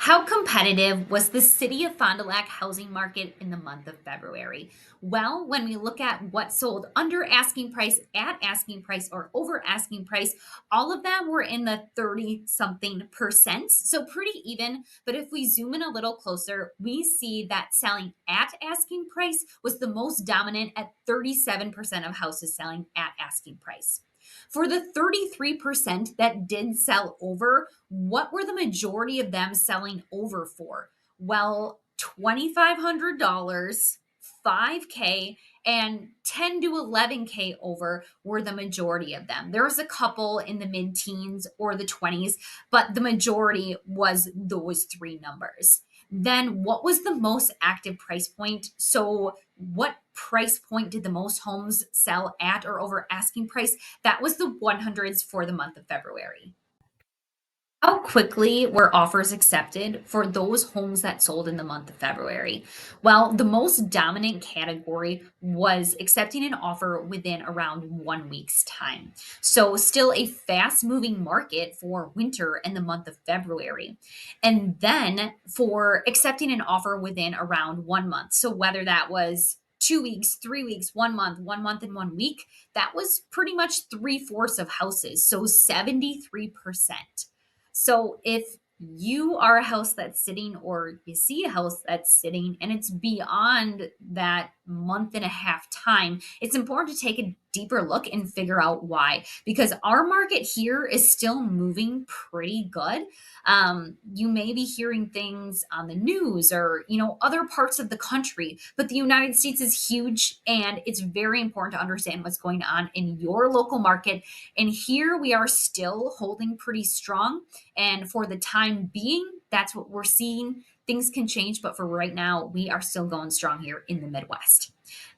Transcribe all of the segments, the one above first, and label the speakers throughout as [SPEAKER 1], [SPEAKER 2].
[SPEAKER 1] How competitive was the city of Fond du Lac housing market in the month of February? Well, when we look at what sold under asking price, at asking price, or over asking price, all of them were in the 30 something percent. So pretty even. But if we zoom in a little closer, we see that selling at asking price was the most dominant at 37% of houses selling at asking price. For the 33% that did sell over, what were the majority of them selling over for? Well, $2,500, 5K, and 10 to 11K over were the majority of them. There was a couple in the mid teens or the 20s, but the majority was those three numbers. Then, what was the most active price point? So, what price point did the most homes sell at or over asking price? That was the 100s for the month of February. How quickly were offers accepted for those homes that sold in the month of February? Well, the most dominant category was accepting an offer within around 1 week's time. So, still a fast moving market for winter in the month of February. And then for accepting an offer within around 1 month. So, whether that was 2 weeks, 3 weeks, 1 month and 1 week, that was pretty much three-fourths of houses. So, 73%. So if you are a house that's sitting or you see a house that's sitting and it's beyond that month and a half time, it's important to take a deeper look and figure out why. Because our market here is still moving pretty good. You may be hearing things on the news or, other parts of the country, but the United States is huge and it's very important to understand what's going on in your local market. And here we are still holding pretty strong, and for the time being, that's what we're seeing. Things can change, but for right now, we are still going strong here in the Midwest.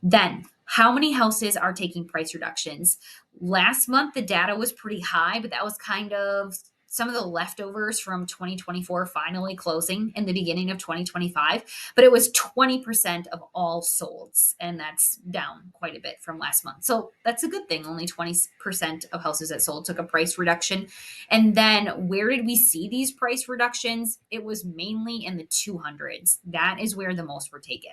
[SPEAKER 1] Then, how many houses are taking price reductions? Last month, the data was pretty high, but that was kind of some of the leftovers from 2024 finally closing in the beginning of 2025. But it was 20% of all solds, and that's down quite a bit from last month. So that's a good thing. Only 20% of houses that sold took a price reduction. And then where did we see these price reductions? It was mainly in the 200s. That is where the most were taken.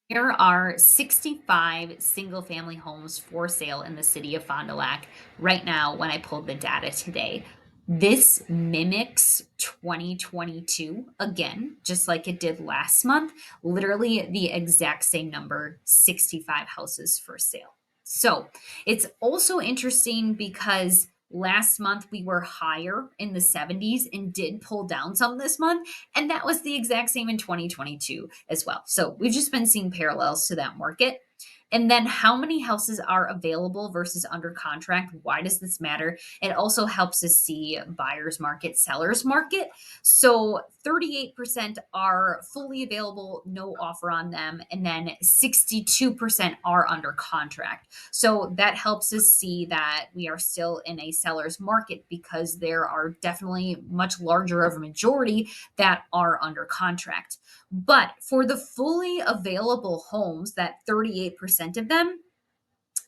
[SPEAKER 1] There are 65 single family homes for sale in the city of Fond du Lac right now when I pulled the data today. This mimics 2022 again, just like it did last month, literally the exact same number, 65 houses for sale. So it's also interesting because last month we were higher in the 70s and did pull down some this month. And that was the exact same in 2022 as well. So we've just been seeing parallels to that market. And then how many houses are available versus under contract? Why does this matter? It also helps us see buyer's market, seller's market. So 38% are fully available, no offer on them, and then 62% are under contract. So that helps us see that we are still in a seller's market because there are definitely much larger of a majority that are under contract. But for the fully available homes, that 38% of them,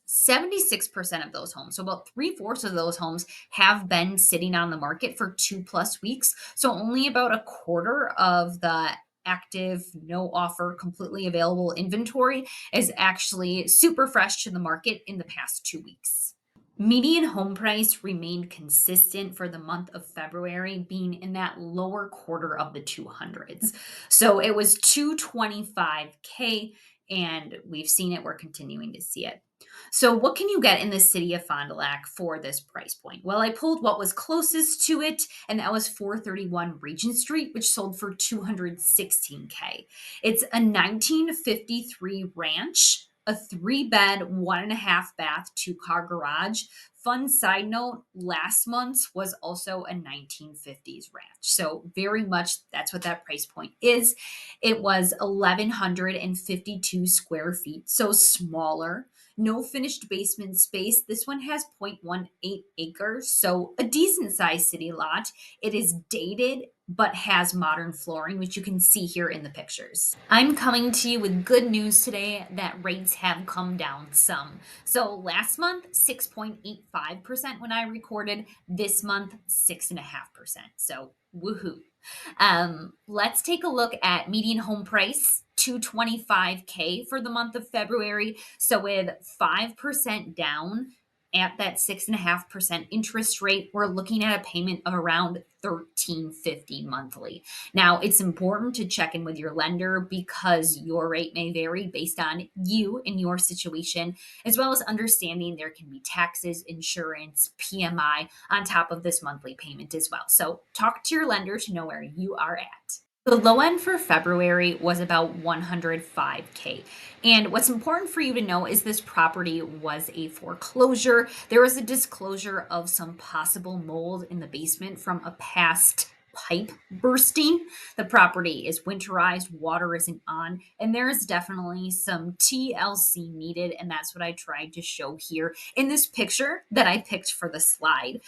[SPEAKER 1] 76% of those homes, so about three-fourths of those homes, have been sitting on the market for 2+ weeks. So only about a quarter of the active, no offer, completely available inventory is actually super fresh to the market in the past 2 weeks. Median home price remained consistent for the month of February, being in that lower quarter of the 200s. So it was 225K, and we've seen it. We're continuing to see it. So, what can you get in the city of Fond du Lac for this price point? Well, I pulled what was closest to it, and that was 431 Regent Street, which sold for 216K. It's a 1953 ranch, a three-bed, 1.5 bath, two-car garage. Fun side note, last month's was also a 1950s ranch. So, very much that's what that price point is. It was 1,152 square feet, so smaller. No finished basement space. This one has 0.18 acres, so a decent sized city lot. It is dated but has modern flooring, which you can see here in the pictures. I'm coming to you with good news today that rates have come down some. So last month, 6.85% when I recorded, this month, 6.5%. So woohoo. Let's take a look at median home price, 225K for the month of February. So with 5% down at that 6.5% interest rate, we're looking at a payment of around 1350 monthly. Now, it's important to check in with your lender because your rate may vary based on you and your situation, as well as understanding there can be taxes, insurance, PMI on top of this monthly payment as well. So, talk to your lender to know where you are at. The low end for February was about 105K. And what's important for you to know is this property was a foreclosure. There was a disclosure of some possible mold in the basement from a past pipe bursting. The property is winterized, water isn't on, and there is definitely some TLC needed. And that's what I tried to show here in this picture that I picked for the slide.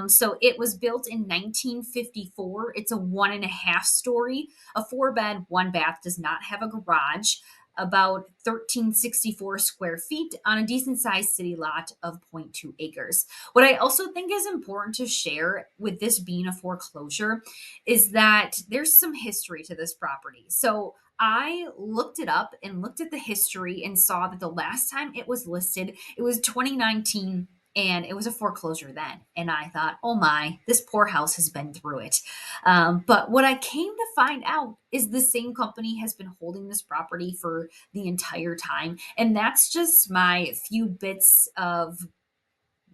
[SPEAKER 1] So it was built in 1954. It's a 1.5 story, a 4 bed, 1 bath, does not have a garage, about 1364 square feet on a decent sized city lot of zero point 0.2 acres. What I also think is important to share with this being a foreclosure is that there's some history to this property. So I looked it up and looked at the history and saw that the last time it was listed, it was 2019 and it was a foreclosure then. And I thought, oh my, this poor house has been through it. But what I came to find out is the same company has been holding this property for the entire time. And that's just my few bits of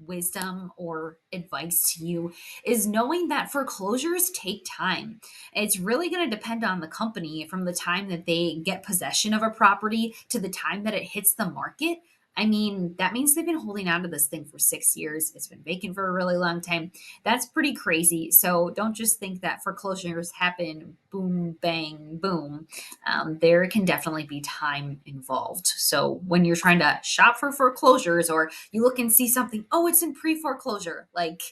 [SPEAKER 1] wisdom or advice to you is knowing that foreclosures take time. It's really going to depend on the company from the time that they get possession of a property to the time that it hits the market. I mean, that means they've been holding on to this thing for 6 years. It's been vacant for a really long time. That's pretty crazy. So don't just think that foreclosures happen boom, bang, boom. There can definitely be time involved. So when you're trying to shop for foreclosures or you look and see something, oh, it's in pre foreclosure, like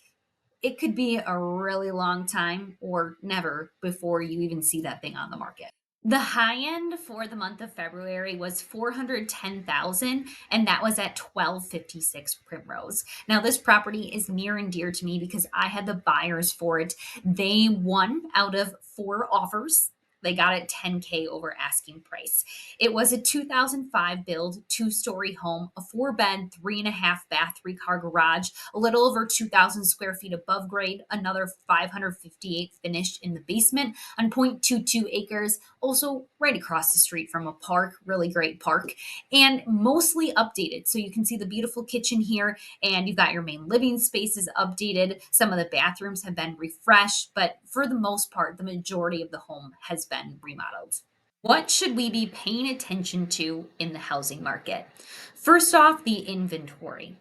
[SPEAKER 1] it could be a really long time or never before you even see that thing on the market. The high end for the month of February was 410,000 and that was at 1256 Primrose. Now this property is near and dear to me because I had the buyers for it. They won out of 4 offers. They got it 10K over asking price. It was a 2005 build, 2 story home, a 4 bed, 3.5 bath, 3 car garage, a little over 2,000 square feet above grade, another 558 finished in the basement on 0.22 acres, also right across the street from a park, really great park, and mostly updated. So you can see the beautiful kitchen here, and you've got your main living spaces updated. Some of the bathrooms have been refreshed, but for the most part, the majority of the home has been remodeled. What should we be paying attention to in the housing market? First off, the inventory.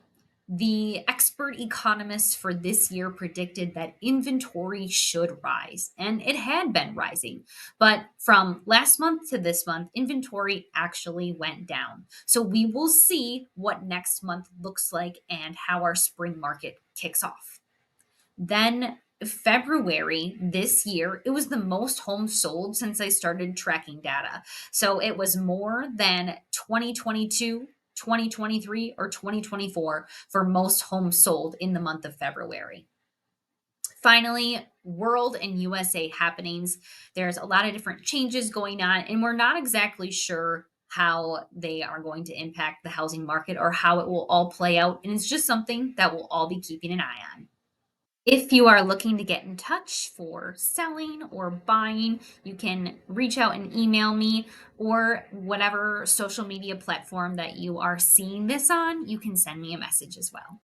[SPEAKER 1] The expert economists for this year predicted that inventory should rise, and it had been rising. But from last month to this month, inventory actually went down. So we will see what next month looks like and how our spring market kicks off. Then February this year, it was the most homes sold since I started tracking data. So it was more than 2022, 2023, or 2024 for most homes sold in the month of February. Finally, world and USA happenings. There's a lot of different changes going on, and we're not exactly sure how they are going to impact the housing market or how it will all play out. And it's just something that we'll all be keeping an eye on. If you are looking to get in touch for selling or buying, you can reach out and email me, or whatever social media platform that you are seeing this on, you can send me a message as well.